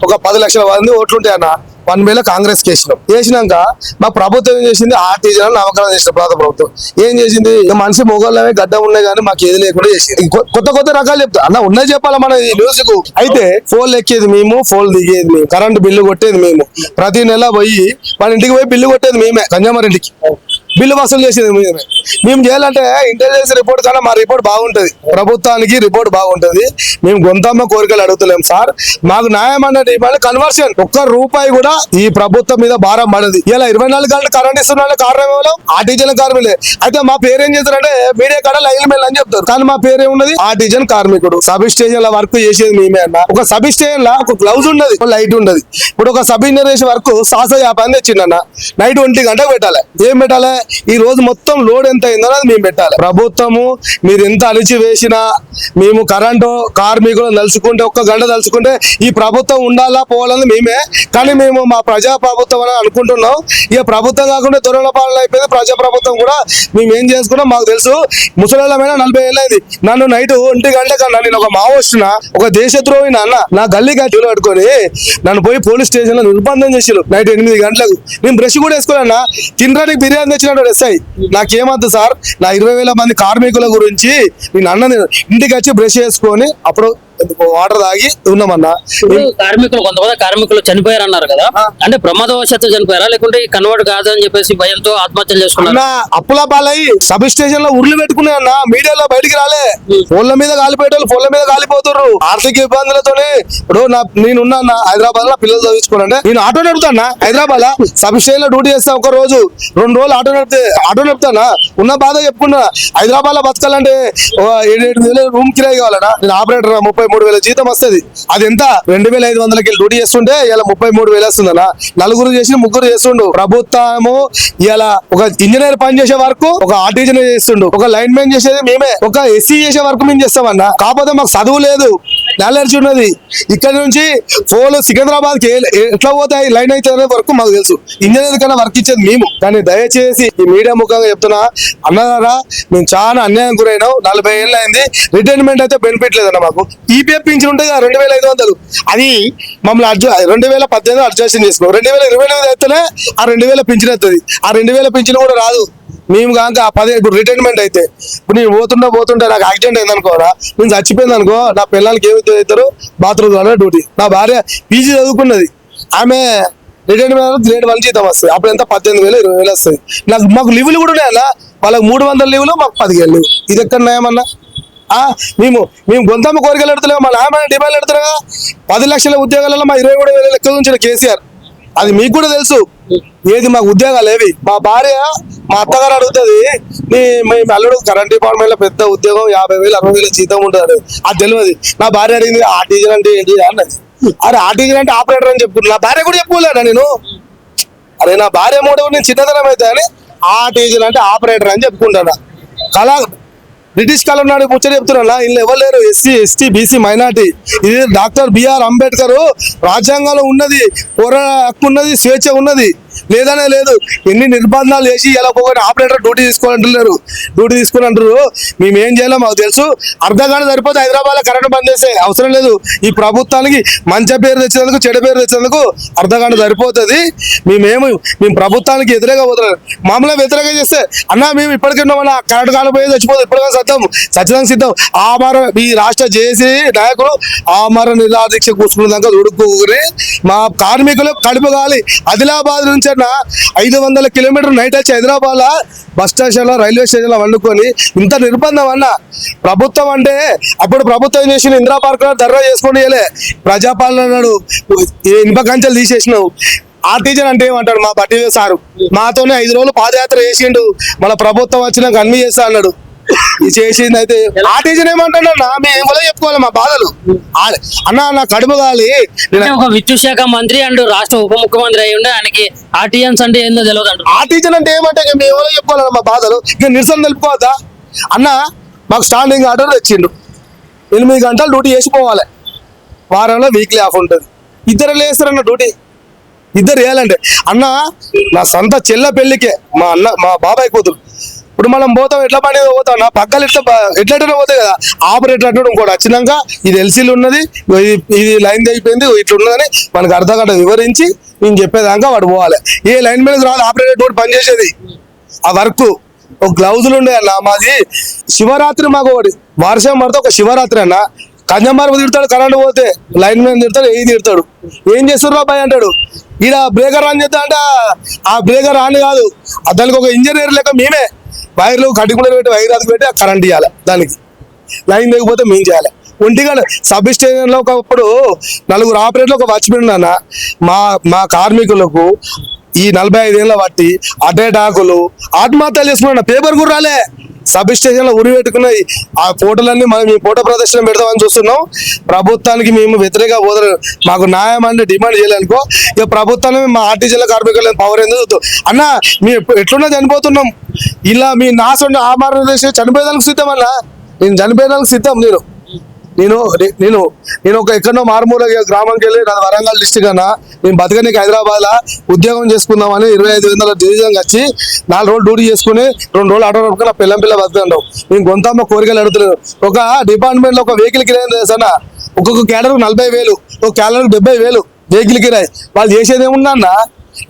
ఒక 10 లక్షల మంది ఓట్లుంటాయి అన్న. 1000 కాంగ్రెస్ వేసినాక మా ప్రభుత్వం ఏం చేసింది? ఆర్టీజన్ నామకరణం చేసిన ప్రభుత్వం ఏం చేసింది? మనిషి మొగోళ్ళమే గడ్డ ఉన్నాయి కానీ మాకు ఏది లేకుండా చేసింది. కొత్త రకాలు చెప్తా అన్న, ఉన్నది చెప్పాలా మన ఈ న్యూస్ కు. అయితే ఫోన్లు ఎక్కేది మేము, ఫోన్లు దిగేది మేము, కరెంట్ బిల్లు కొట్టేది మేము, ప్రతి నెల పోయి మన ఇంటికి పోయి బిల్లు కొట్టేది మేమే, కన్జ్యూమర్ ఇంటికి బిల్లు వసూలు చేసేది మేమే. మేము చేయాలంటే ఇంటెలిజెన్స్ రిపోర్ట్ కన్నా మా రిపోర్ట్ బాగుంటది, ప్రభుత్వానికి రిపోర్ట్ బాగుంటది. మేము గొంతమ్మ కోరికలు అడుగుతలేం సార్, మాకు న్యాయం అన్నది కన్వర్షన్. ఒక్క రూపాయి కూడా ఈ ప్రభుత్వం మీద భారం పడదు. ఇలా 24 గంటలు కరెంట్ ఇస్తున్న కారణం ఏమో ఆర్టిజన్ కార్మికులే. అయితే మా పేరు ఏం చేస్తారంటే మీడియా కాడ లైన్ మెయిల్ అని చెప్తారు, కానీ మా పేరు ఏమున్నది? ఆర్టిజన్ కార్మికుడు. సబ్ స్టేషన్ వర్క్ చేసేది మేమే అన్న. ఒక సబ్ స్టేషన్ లా ఒక గ్లౌజ్ ఉండదు, ఒక లైట్ ఉండదు. ఇప్పుడు ఒక సబ్ ఇంజనీర్ చేసే వర్క్ 50 తెచ్చిందన్న, నైట్ 1 గంటకు పెట్టాలి. ఏం పెట్టాలి? ఈ రోజు మొత్తం లోడ్ ఎంత అయిందో అది మేము పెట్టాలి. ప్రభుత్వము మీరు ఎంత అలిచి వేసినా మేము కరెంటు కార్మికులు తలుచుకుంటే, 1 గంట తలుచుకుంటే ఈ ప్రభుత్వం ఉండాలా పోవాలని మేమే. కానీ మేము మా ప్రజా ప్రభుత్వం అని అనుకుంటున్నాం. ఇక ప్రభుత్వం కాకుండా దొరల పాలన అయిపోయింది. ప్రజా ప్రభుత్వం కూడా మేము ఏం చేసుకున్నాం మాకు తెలుసు. ముసలిళ్ళమైనా 40 ఏళ్ళు అయింది. నన్ను నైట్ 1 గంట కన్నా నేను ఒక మావోస్తున్నా, ఒక దేశద్రోహిని అన్న నా గల్లీగా జైలు పట్టుకొని నన్ను పోయి పోలీస్ స్టేషన్ లో నిర్బంధం చేసారు నైట్ 8 గంటలకు. నేను బ్రష్ కూడా వేసుకోలేనా, తినడానికి బిర్యానీ తెచ్చినాడు ఎస్ఐ. నాకేమద్దు సార్, నా 20,000 మంది కార్మికుల గురించి నేను అన్న ఇంటికి వచ్చి బ్రష్ చేసుకొని అప్పుడు వాటర్ తాగి ఉన్నామన్నా. కార్మికులు కొంతమంది కార్మికులు చనిపోయారు అన్నారు కదా, అంటే ప్రమాదవశాత్తు చనిపోయారా లేకుంటే కన్వర్ట్ కాదని చెప్పేసి భయంతో ఆత్మహత్యలు చేసుకున్నా? అప్పుల పాలయ్యి సబ్ స్టేషన్ లో ఉర్లు పెట్టుకున్నా అన్న, మీడియాలో బయటికి రాలే. ఫోన్ల మీద కాలిపోయేటోళ్ళు ఫోన్ల మీద కాలిపోతున్నారు. ఆర్థిక ఇబ్బందులతోనే ఇప్పుడు నేనున్నా హైదరాబాద్ లో పిల్లలు చదివించుకోవాలంటే నేను ఆటో నడుపుతానా. హైదరాబాద్ సబ్ స్టేషన్ లో డ్యూటీ చేస్తా, 1 రోజు 2 రోజులు ఆటో నడుపుతానా. ఉన్న బాధ చెప్పుకున్నా. హైదరాబాద్ లో బతకాలంటే 7-8 వేలు రూమ్ కిరాయి కావాలన్నా. నేను ఆపరేటర్ 33,000 జీతం వస్తుంది. అది ఎంత? 2,500కి డ్యూటీ చేస్తుంటే ఇలా 33,000 వస్తుందన్నా. 4 చేసి 3 చేస్తుండు. ప్రభుత్వము ఇలా ఒక ఇంజనీర్ పని చేసే వరకు ఒక ఆర్టిజన్ చేస్తుండు, ఒక లైన్ మ్యాన్ చేసేది మేమే, ఒక ఎస్సీ చేసే వరకు మేము చేస్తామన్నా. కాకపోతే మాకు చదువు లేదు, నాలెడ్జ్ ఉన్నది. ఇక్కడ నుంచి ఫోన్ సికింద్రాబాద్ కి ఎట్లా పోతాయి లైన్ అయితే వరకు మాకు తెలుసు. ఇంజనీర్ కన్నా వర్క్ ఇచ్చేది మేము. కానీ దయచేసి ఈ మీడియా ముఖంగా చెప్తున్నా అన్నారా, మేము చాలా అన్యాయం గురైనాం. 40 ఏళ్ళు అయింది. రిటైర్మెంట్ అయితే బెనిఫిట్ లేదన్న మాకు. ఈపీఎఫ్ పింఛన్ ఉంటుంది 2,500, అది మమ్మల్ని 2018 అడ్జస్ట్మెంట్ చేసుకో. 2028 అయితేనే ఆ 2,000 పింఛన్ వస్తుంది. ఆ 2,000 పింఛన్ కూడా రాదు. మేము కాక 10 ఇప్పుడు రిటైర్మెంట్ అయితే ఇప్పుడు నేను పోతుంటే నాకు యాక్సిడెంట్ అయింది అనుకోరా, నేను చచ్చిపోయింది అనుకో, నా పిల్లలకి ఏమి అవుతారు? బాత్రూమ్ ద్వారా డ్యూటీ. నా భార్య పీజీ చదువుకున్నది, ఆమె రిటైర్మెంట్ గ్రేడ్ 1 జీతం వస్తుంది. అప్పుడు ఎంత? 18,000 20,000 వస్తుంది. మాకు లీవులు కూడా ఉన్నాయన్నా. వాళ్ళకి 300 లీవులు, మాకు 15 లీవులు. ఇది ఎక్కడ న్యాయమన్నా? మేము గొంతమ్మ కోరికలు ఎడుతున్నాం, మా నాయమైన డిమాండ్లు ఎడుతున్నా. 10 లక్షల ఉద్యోగాలలో మా 23,000 లెక్కలు ఉంచిన కేసీఆర్. అది మీకు కూడా తెలుసు. ఏది మాకు ఉద్యోగాలు ఏవి? మా భార్య మా అత్తగారు అడుగుతుంది, మీ అల్లుడు కరెంట్ డిపార్ట్మెంట్ లో పెద్ద ఉద్యోగం 50,000 60,000 జీతం ఉంటుంది. అది తెలియదు. నా భార్య అడిగింది ఆర్టీజన్ అంటే ఏంటి అన్నది. అరే ఆర్టీజన్ అంటే ఆపరేటర్ అని చెప్పుకున్నా. నా భార్య కూడా చెప్పుకోలేనా నేను? అరే నా భార్య మూడవ నేను చిన్నతనం అయితే అని ఆర్టీజన్ అంటే ఆపరేటర్ అని చెప్పుకుంటాను. కళా బ్రిటిష్ కాలం నాడు ముచ్చట చెప్తున్నా. ఇల్లు ఎవరు లేరు, ఎస్సీ ఎస్టీ బీసీ మైనార్టీ. ఇది డాక్టర్ బిఆర్ అంబేద్కర్ రాజ్యాంగంలో ఉన్నది, పోరాట హక్కు ఉన్నది, స్వేచ్ఛ ఉన్నది, లేదనే లేదు. ఎన్ని నిర్బంధాలు చేసి ఎలా పోయి ఆపరేటర్ డ్యూటీ తీసుకోవాలంటున్నారు. డ్యూటీ తీసుకుని అంటారు. మేము ఏం చేయాలో మాకు తెలుసు. అర్ధగంట సరిపోతే హైదరాబాద్ లో కరెంట్ బంద్ చేసే అవసరం లేదు. ఈ ప్రభుత్వానికి మంచి పేరు తెచ్చినందుకు చెడు పేరు తెచ్చినందుకు అర్ధగంట సరిపోతుంది. మేము ప్రభుత్వానికి వ్యతిరేకంగా పోతున్నాం. మామూలుగా వ్యతిరేకంగా చేస్తే అన్నా మేము ఇప్పటికన్నా మన కరెంట్ కాలిపోయి చచ్చిపోతుంది, ఇప్పటికైనా సత్యం సిద్ధం. ఈ రాష్ట్ర జేఏసీ నాయకులు ఆమర నిరాదీక్ష కూర్చుకున్నాక ఉడుకుని మా కార్మికులు కడుపు గాలి. ఆదిలాబాద్ నుంచి 500 కిలోమీటర్ నైట్ వచ్చి హైదరాబాద్ లో బస్ స్టేషన్ లో రైల్వే స్టేషన్ లో వండుకొని ఇంత నిర్బంధం అన్న. ప్రభుత్వం అంటే అప్పుడు ప్రభుత్వం చేసిన ఇందిరా పార్క్ లో ధర్నా చేసుకుని ప్రజాపాలన అన్నాడు, ఇనుప కంచెలు తీసేసినావు. ఆర్టీజన్ అంటే ఏమంటాడు మా బట్టి సారు, మాతోనే 5 రోజులు పాదయాత్ర చేసిండు, మన ప్రభుత్వం వచ్చినాక అన్ని చేస్తా అన్నాడు. చేసింది అయితే ఆర్టీజన్ ఏమంటాడన్నా, మేము ఏమో చెప్పుకోవాలి మా బాధలు. అన్నా నా కడుపు కాలి. ఒక విద్యుత్ శాఖ మంత్రి అండ్ రాష్ట్ర ఉప ముఖ్యమంత్రి అయి ఉండే ఆయనకి ఆర్టీజన్స్ అంటే ఏందో తెలియదు అంట. ఆర్టీజన్ అంటే ఏమంటే మేము ఏమో చెప్పుకోవాలి మా బాధలు. ఇక నిరసన తెలుపుకోవద్దా అన్న? మాకు స్టాండింగ్ ఆర్డర్ తెచ్చిండు, 8 గంటలు డ్యూటీ చేసిపోవాలి. వారంలో వీక్లీ ఆఫ్ ఉంటుంది. 2 వేస్తారన్న డ్యూటీ, 2 వేయాలంటే. అన్న నా సొంత చెల్ల పెళ్లికే మా బాబాయ్ కూతురు ఇప్పుడు మనం పోతాం ఎట్లా పని పోతాం నా పక్కలు ఎట్లా పోతాయి కదా ఆపరేటర్ అంటాడు ఇంకోటి వచ్చినాక ఇది ఎల్సీలు ఉన్నది ఇది లైన్ అయిపోయింది ఇట్లా ఉన్నదని మనకు అర్ధగంట వివరించి నేను చెప్పేదాకా వాడు పోవాలి ఏ లైన్ మీద రాదు ఆపరేటర్ కూడా పనిచేసేది ఆ వర్క్ ఒక గ్లౌజులు ఉండే అన్న మాది శివరాత్రి మాకు ఒకటి వర్షం పడితే ఒక శివరాత్రి అన్న కంజంబారు తిడతాడు కరెంట్ పోతే లైన్ మీద తిడతాడు ఏ తిడతాడు ఏం చేస్తారు బాబాయ్ అంటాడు ఈడ బ్రేకర్ ఆన్ చేద్దా అంటే ఆ బ్రేకర్ ఆన్ కాదు దానికి ఒక ఇంజనీర్ లెక్క మేమే వైర్లు కట్టుకుంటే పెట్టి వైర్ అది పెట్టి కరెంట్ ఇవ్వాలి దానికి లైన్ లేకపోతే మేము చేయాలి ఒంటిగా సబ్ స్టేషన్లో ఒకప్పుడు 4 ఆపరేటర్లు ఒక వాచ్మెన్ అన్న మా కార్మికులకు ఈ 45 ఏళ్ళ బట్టి అటాకులు ఆత్మహత్యలు చేసుకున్నా పేపర్ కూడా రాలే సబ్ స్టేషన్ లో ఉరి పెట్టుకున్నాయి ఆ ఫోటోలన్నీ మేము ఫోటో ప్రదర్శన పెడతామని చూస్తున్నాం ప్రభుత్వానికి మేము వ్యతిరేక పోదరు మాకు న్యాయం అంటే డిమాండ్ చేయాలనుకో ఇక ప్రభుత్వాన్ని మా ఆర్టీసీల కార్మికుల పవర్ ఎందుకు అన్న మేము ఎట్లున్నా చనిపోతున్నాం ఇలా మీ నాశం ఆమరణ చనిపోయేదానికి సిద్ధం అన్న నేను చనిపోయేదానికి సిద్ధం నేను ఒక ఎక్కడో మారుమూల గ్రామంకి వెళ్ళి నా వరంగల్ డిస్టిక్ అన్న నేను బతకనికి హైదరాబాద్ లా ఉద్యోగం చేసుకుందామని 25,000 డివిజన్ వచ్చి 4 రోజులు డ్యూటీ చేసుకుని 2 రోజులు ఆటో నడుపుకుని నా పిల్ల బతుకుతాను నేను కొంతమ్మ కోరికలు అడుగుతున్నాను ఒక డిపార్ట్మెంట్ లో ఒక వెహికల్ కిరాయి తెలుసా ఒక్కొక్క క్యాడర్ 40,000 ఒక క్యాడర్ 70,000 వెహికల్ కిరాయి వాళ్ళు చేసేది ఏముందా అన్న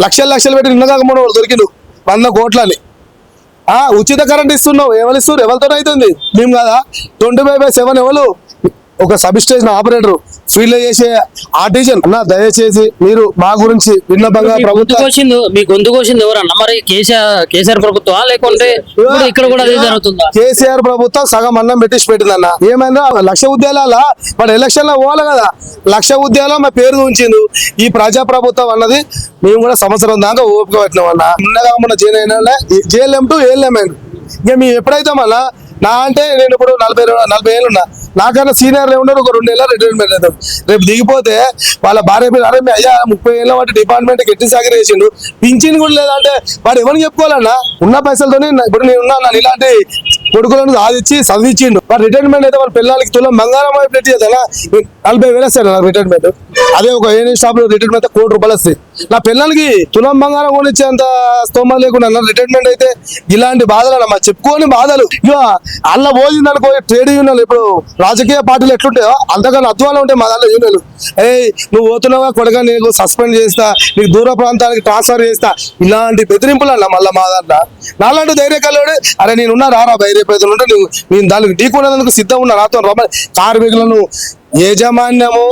లక్షలు పెట్టి నిన్నగాక మూడు వాళ్ళు దొరికిండు 100 కోట్లని ఉచిత కరెంట్ ఇస్తున్నావు ఎవరు ఇస్తారు ఎవరితో అవుతుంది మేము కదా 25/7 ఎవరు ఒక సబ్ స్టేషన్ ఆపరేటర్ ఫీల్డ్ చేసే ఆర్టిజన్ అన్న దయచేసి మీరు మా గురించి విన్నపంగా మీ గొంతు కోసింది ఎవరన్నా మరి కేసీఆర్ ప్రభుత్వం లేకుంటే ఇక్కడ కూడా అదే జరుగుతుందా కేసీఆర్ ప్రభుత్వం సగం అన్నం పెట్టిందన్న ఏమైనా 1,00,000 ఉద్యోగాల వాడు ఎలక్షన్ లో పోవాలి కదా 1,00,000 ఉద్యోగాలు మా పేరు ఉంచిండు ఈ ప్రజా ప్రభుత్వం అన్నది మేము కూడా సంవత్సరం దాకా ఓపిక పెట్టినాం అన్న ఉన్నగా మన జేఎల్ఎం టు ఏఎల్ఎం ఇక మేము ఎప్పుడైతామన్నా నా అంటే నేను ఇప్పుడు 40 ఏళ్ళు ఉన్నా నాకన్నా సీనియర్లు ఉండరు ఒక 2 ఏళ్ళ రిటైర్మెంట్ అవుతారు రేపు దిగిపోతే వాళ్ళ భార్య పేరు అరే అయ్యా 30 ఏళ్ళ వాటి డిపార్ట్మెంట్ ఎట్టి సాగర్ వేసిండు పింఛన్ కూడా లేదంటే వాడు ఎవరిని చెప్పుకోవాలన్నా ఉన్న పైసలతోనే ఇప్పుడు నేను ఉన్నా ఇలాంటి కొడుకులను ఆదిచ్చి చదివించిండు వాడు రిటైర్మెంట్ అయితే వాళ్ళ పిల్లలకి తులం బంగారం పెట్టి చేద్దా 40,000 వస్తాయి నాకు రిటైర్మెంట్ అదే ఒక ఏఎన్ఏ షాప్ లో రిటైర్మెంట్ అయితే 1 కోటి రూపాయలు వస్తాయి నా పిల్లలకి తులం బంగారం కొనిచ్చేంత స్తోమత లేకుండా రిటైర్మెంట్ అయితే ఇలాంటి బాధలు అన్న చెప్పుకోని బాధలు ఇక అల్ల పోయింది అనుకో ట్రేడ్ యూనియన్లు ఇప్పుడు రాజకీయ పార్టీలు ఎట్లుంటాయో అంతకన్నా అధ్వానం ఉంటాయి మా దాంట్లో యూనియన్లు నువ్వు పోతున్నావా కొడగా నీకు సస్పెండ్ చేస్తా నీకు దూర ప్రాంతానికి ట్రాన్స్ఫర్ చేస్తా ఇలాంటి బెదిరింపులు అన్న మళ్ళీ మా దాంట్లో నాలాంటి ధైర్యకాలుడు అరే నేనున్నా రారా ధైర్యపేదలు ఉంటే నేను దానికి ఢీకొనేందుకు సిద్ధం ఉన్నా నాతో కార్మికులను యాజమాన్యము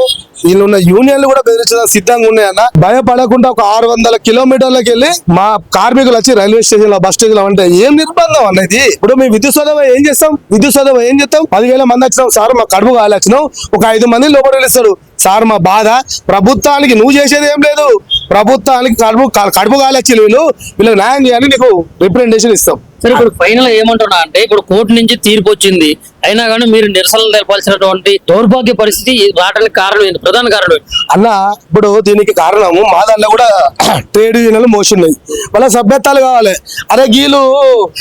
వీళ్ళున్న యూనియన్లు కూడా బెదిరించడానికి సిద్ధంగా ఉన్నాయన్న భయపడకుండా ఒక 600 కిలోమీటర్లకు వెళ్ళి మా కార్మికులు వచ్చి రైల్వే స్టేషన్ లో బస్ స్టేషన్ లో అంటే ఏం నిర్బంధం అనేది ఇప్పుడు మేము విద్యుత్ సోదవ ఏం చేస్తాం 10,000 మంది వచ్చినాం సార్ మా కడుపు కాలి వచ్చినాం ఒక 5 మంది లోపల వెళ్ళిస్తాడు సార్ మా బాధ ప్రభుత్వానికి నువ్వు చేసేది ఏం లేదు ప్రభుత్వానికి కడుపు కాలొచ్చి వీళ్ళకి న్యాయం చేయాలి నీకు రిప్రజెంటేషన్ ఇస్తాం సరే ఇప్పుడు ఫైనల్ ఏమంటున్నా అంటే ఇప్పుడు కోర్టు నుంచి తీర్పు వచ్చింది అయినా కానీ మీరు నిరసనలు తెలపాల్సినటువంటి దౌర్భాగ్య పరిస్థితి రావడానికి కారణం ఏంటి ప్రధాన కారణం ఏంటి అన్న ఇప్పుడు దీనికి కారణము మా దాంట్లో కూడా ట్రేడ్ యూనియన్లు మోస్తున్నాయి వాళ్ళ సభ్యత్వాలు కావాలి అరే గీలు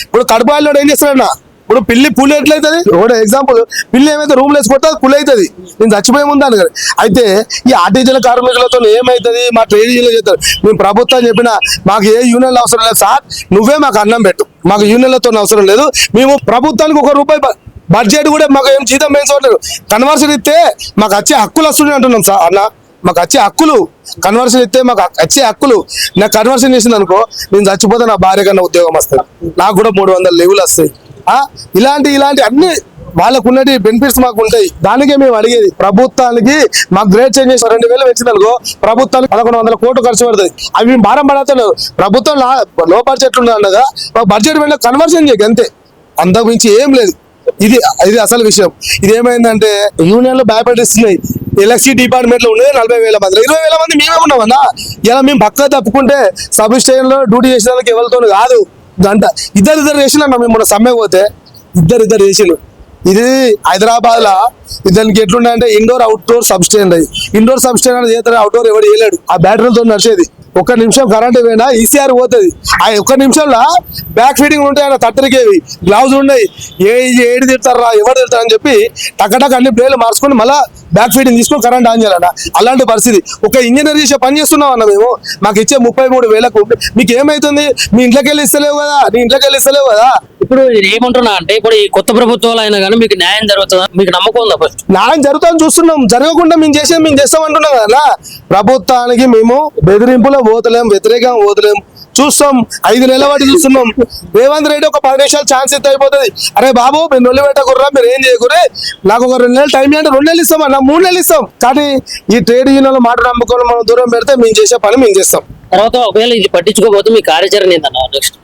ఇప్పుడు కడుపాయిలో ఏం చేస్తాడన్నా ఇప్పుడు పిల్లి పులి ఎట్లయితుంది ఒక ఎగ్జాంపుల్ పిల్లి ఏమైతే రూమ్ లేసి కొడితే పులి అవుతుంది నేను చచ్చిపోయే ముందు అని అయితే ఈ ఆర్టీసీల కార్మికులతో ఏమవుతుంది మా ట్రేడ్ యూనియన్లు చేస్తారు మేము ప్రభుత్వం చెప్పినా మాకు ఏ యూనియన్లు అవసరం లేదు సార్ నువ్వే మాకు అన్నం పెట్టు మాకు యూనియన్లతో అవసరం లేదు మేము ప్రభుత్వానికి ₹1 బడ్జెట్ కూడా మాకు ఏం జీతం పెంచలేదు కన్వర్షన్ ఇస్తే మాకు వచ్చే హక్కులు వస్తున్నాయి అంటున్నాం సార్ అన్న మాకు వచ్చే హక్కులు కన్వర్షన్ ఇస్తే మాకు వచ్చే హక్కులు నాకు కన్వర్షన్ చేసింది అనుకో నేను చచ్చిపోతే నా భార్య కన్నా ఉద్యోగం వస్తుంది నాకు కూడా 300 లీవులు వస్తాయి ఇలాంటి అన్ని వాళ్ళకు ఉన్నటి బెనిఫిట్స్ మాకు ఉంటాయి దానికే మేము అడిగేది ప్రభుత్వానికి మాకు గ్రేడ్ చేంజ్ చేసి 2,000 వచ్చింది అనుకో ప్రభుత్వానికి 1,100 కోట్లు ఖర్చు పడుతుంది అవి మేము భారం పడతలేదు ప్రభుత్వం లో బడ్జెట్ ఉన్నదన్నగా మాకు బడ్జెట్ వెళ్ళి కన్వర్షన్ చేయక అంతే అంతకు మించి ఏం లేదు ఇది అసలు విషయం ఇది ఏమైందంటే యూనియన్లు భయపడిస్తున్నాయి ఎలక్ట్రిసిటీ డిపార్ట్మెంట్ లో ఉండేది 40,000 మంది 20,000 మంది మేమే ఉన్నామన్నా ఇలా మేము పక్క తప్పుకుంటే సబ్ స్టేషన్ లో డ్యూటీ చేసిన వాళ్ళకి ఎవరితో కాదు గంట ఇద్దరు చేసిన మేము మొన్న సమ్మె పోతే ఇద్దరు చేసిను ఇది హైదరాబాద్ లా దానికి ఎట్లుండే అంటే ఇండోర్ అవుట్డోర్ సబ్స్టేషన్ అది. ఇండోర్ సబ్స్టేషన్ అనేది చేస్తారు, అవుట్డోర్ ఎవరు చేయలేడు. ఆ బ్యాటరీలతో నడిచేది. ఒక్క నిమిషం కరెంట్ పోయినా ఈసీఆర్ పోతుంది. ఆ ఒక్క నిమిషంలో బ్యాక్ ఫీడింగ్ ఉంటాయి, ఆయన 30 kV గ్లౌజ్ ఉన్నాయి. ఏడు తిడతారా ఎవరు తిడతారు అని చెప్పి టక్కటక్ అన్ని ప్లేలు మార్చుకొని మళ్ళీ బ్యాక్ ఫీడింగ్ తీసుకొని కరెంట్ ఆన్ చేయాలన్న. అలాంటి పరిస్థితి ఒక ఇంజనీర్ చేసే పని చేస్తున్నాం అన్న మేము. మాకు ఇచ్చే 33,000కు మీకు ఏమైతుంది? మీ ఇంట్లోకి వెళ్ళి ఇస్తలేవు కదా, నీ ఇంట్లోకి వెళ్ళి ఇస్తలేవు కదా. ఇప్పుడు నేను ఏమంటున్నా అంటే ఇప్పుడు ఈ కొత్త ప్రభుత్వాలు అయినా కానీ మీకు న్యాయం జరుగుతుందా? మీకు నమ్మకం ఉందా? ఫస్ట్ న్యాయం జరుగుతుందని చూస్తున్నాం, జరగకుండా మేము చేసేది మేము చేస్తాం అంటున్నాం కదా. ప్రభుత్వానికి మేము బెదిరింపులో పోతలేం, వ్యతిరేకంగా పోతలేం, చూస్తాం. 5 నెలల వాటి చూస్తున్నాం. రేవంత్ రెడ్డి ఒక 10 నిమిషాలు ఛాన్స్ ఇస్తే అయిపోతుంది. అరే బాబు మీరు నొల్లి పెట్టకుర్రా, మీరు ఏం చేయకురే, నాకు ఒక 2 నెలలు టైం అంటే 2 నెలలు ఇస్తాం అన్న, 3 నెలలు ఇస్తాం. కానీ ఈ ట్రేడ్ యూనియన్ల మాట నమ్ముకొని మనం దూరం పెడితే మేము చేసే పని మేము చేస్తాం. తర్వాత ఒకవేళ ఇది పట్టించుకోకపోతే మీ కార్యాచరణ ఏందన్న నెక్స్ట్?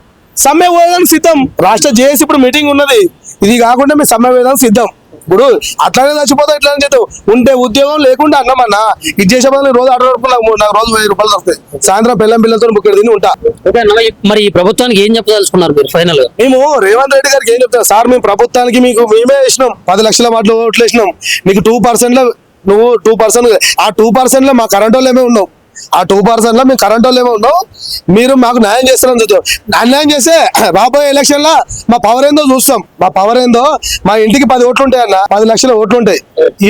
సమ్మె వేయడానికి సిద్ధం. రాష్ట్ర జేఏసీ ఇప్పుడు మీటింగ్ ఉన్నది. ఇది కాకుండా మేము సమ్మె వేయడానికి సిద్ధం. ఇప్పుడు అట్లానే చచ్చిపోతాం, ఇట్లానే చేద్దాం. ఉంటే ఉద్యోగం లేకుండా అన్నమన్నా ఇది చేసే బదులు రోజు 6 రూపాయలు, నాకు రోజు 1000 రూపాయలు వస్తాయి. సాయంత్రం పిల్లలతో బుక్కడి తిని ఉంటా. ఓకే అన్న, మరి ఈ ప్రభుత్వానికి ఏం చెప్పదలుచుకున్నారు మీరు ఫైనల్ గా? మేము రేవంత్ రెడ్డి గారికి ఏం చెప్తాం సార్, మేము ప్రభుత్వానికి మీకు మేమే వేసినాం 10 లక్షల మాటలు ఓట్లు వేసినాం. నీకు 2% లో నువ్వు 2%, ఆ 2% లో మా కరెంట్ వాళ్ళేమే ఉన్నావు. ఆ 2% లో మేము కరెంట్ వాళ్ళేమో ఉన్నాం. మీరు మాకు న్యాయం చేస్తారని చూద్దాం. అన్యాయం చేస్తే రాబోయే ఎలక్షన్ లో మా పవర్ ఏందో చూస్తాం. మా పవర్ ఏందో, మా ఇంటికి 10 ఓట్లు ఉంటాయి అన్న, 10 లక్షల ఓట్లు ఉంటాయి.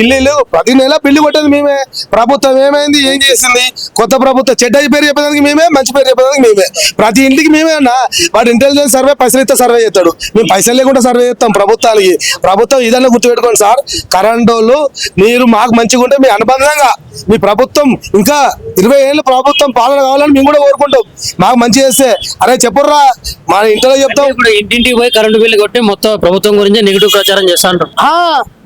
ఇల్లు ప్రతి నెల బిల్లు కొట్టేది మేమే. ప్రభుత్వం ఏమైంది, ఏం చేసింది? కొత్త ప్రభుత్వం చెడ్డ పేరు చెప్పేదానికి మేమే, మంచి పేరు చెప్పేదానికి మేమే. ప్రతి ఇంటికి మేమే అన్న. వాడు ఇంటెలిజెన్స్ సర్వే పైసలు ఇస్తే సర్వే చేస్తాడు, మేము పైసలు లేకుండా సర్వే చేస్తాం ప్రభుత్వానికి. ప్రభుత్వం ఇదన్నా గుర్తుపెట్టుకోండి సార్, కరెంట్ వాళ్ళు మీరు మాకు మంచిగా ఉంటే మీ అనుబంధంగా మీ ప్రభుత్వం ఇంకా 20 ఏళ్ళు ప్రభుత్వం పాలన కావాలని మేము కూడా కోరుకుంటాం. మాకు మంచి చేస్తే అరే చెప్పుర్రా మా ఇంట్లో చెప్తాం. ఇప్పుడు ఇంటింటికి పోయి కరెంటు బిల్లు కొట్టి మొత్తం ప్రభుత్వం గురించి నెగిటివ్ ప్రచారం చేస్తా ఉంటారు.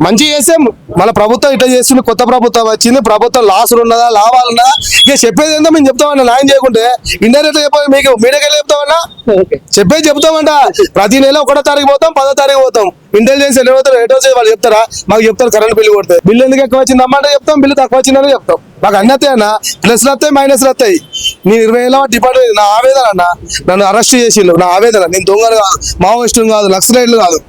మంచి చేస్తే మన ప్రభుత్వం ఇట్లా చేస్తుంది, కొత్త ప్రభుత్వం వచ్చింది, ప్రభుత్వం లాసులు ఉన్నదా లాభాలు ఉన్నదా ఇక చెప్పేది ఏందో మేము చెప్తామన్నా. న్యాయం చేయకుంటే ఇండైరెక్ట్ చెప్పాలి, మీకు మీడియాకి చెప్తామన్నా, చెప్పేది చెప్తామంట. ప్రతి నెల 1వ తారీఖు పోతాం, 10వ తారీఖు పోతాం. ఇంటెలిజెన్స్ ఎటో వాళ్ళు చెప్తారా? మాకు చెప్తారు కరెంట్ బిల్లు కొడితే బిల్లు ఎందుకు ఎక్కువ వచ్చింది అమ్మంటే చెప్తాం, బిల్లు తక్కువ వచ్చిందని చెప్తాం. మాకు అన్నీ వస్తాయి అన్న, ప్లస్లు వస్తాయి మైనస్లు వస్తాయి. నేను 20 ఏళ్ళ డిపార్ట్మెంట్ నా ఆవేదన అన్న, నన్ను అరెస్ట్ చేసిళ్ళు, నా ఆవేదన. నేను దొంగలు కాదు, మావోయిస్టులు కాదు, నక్సలైట్లు కాదు.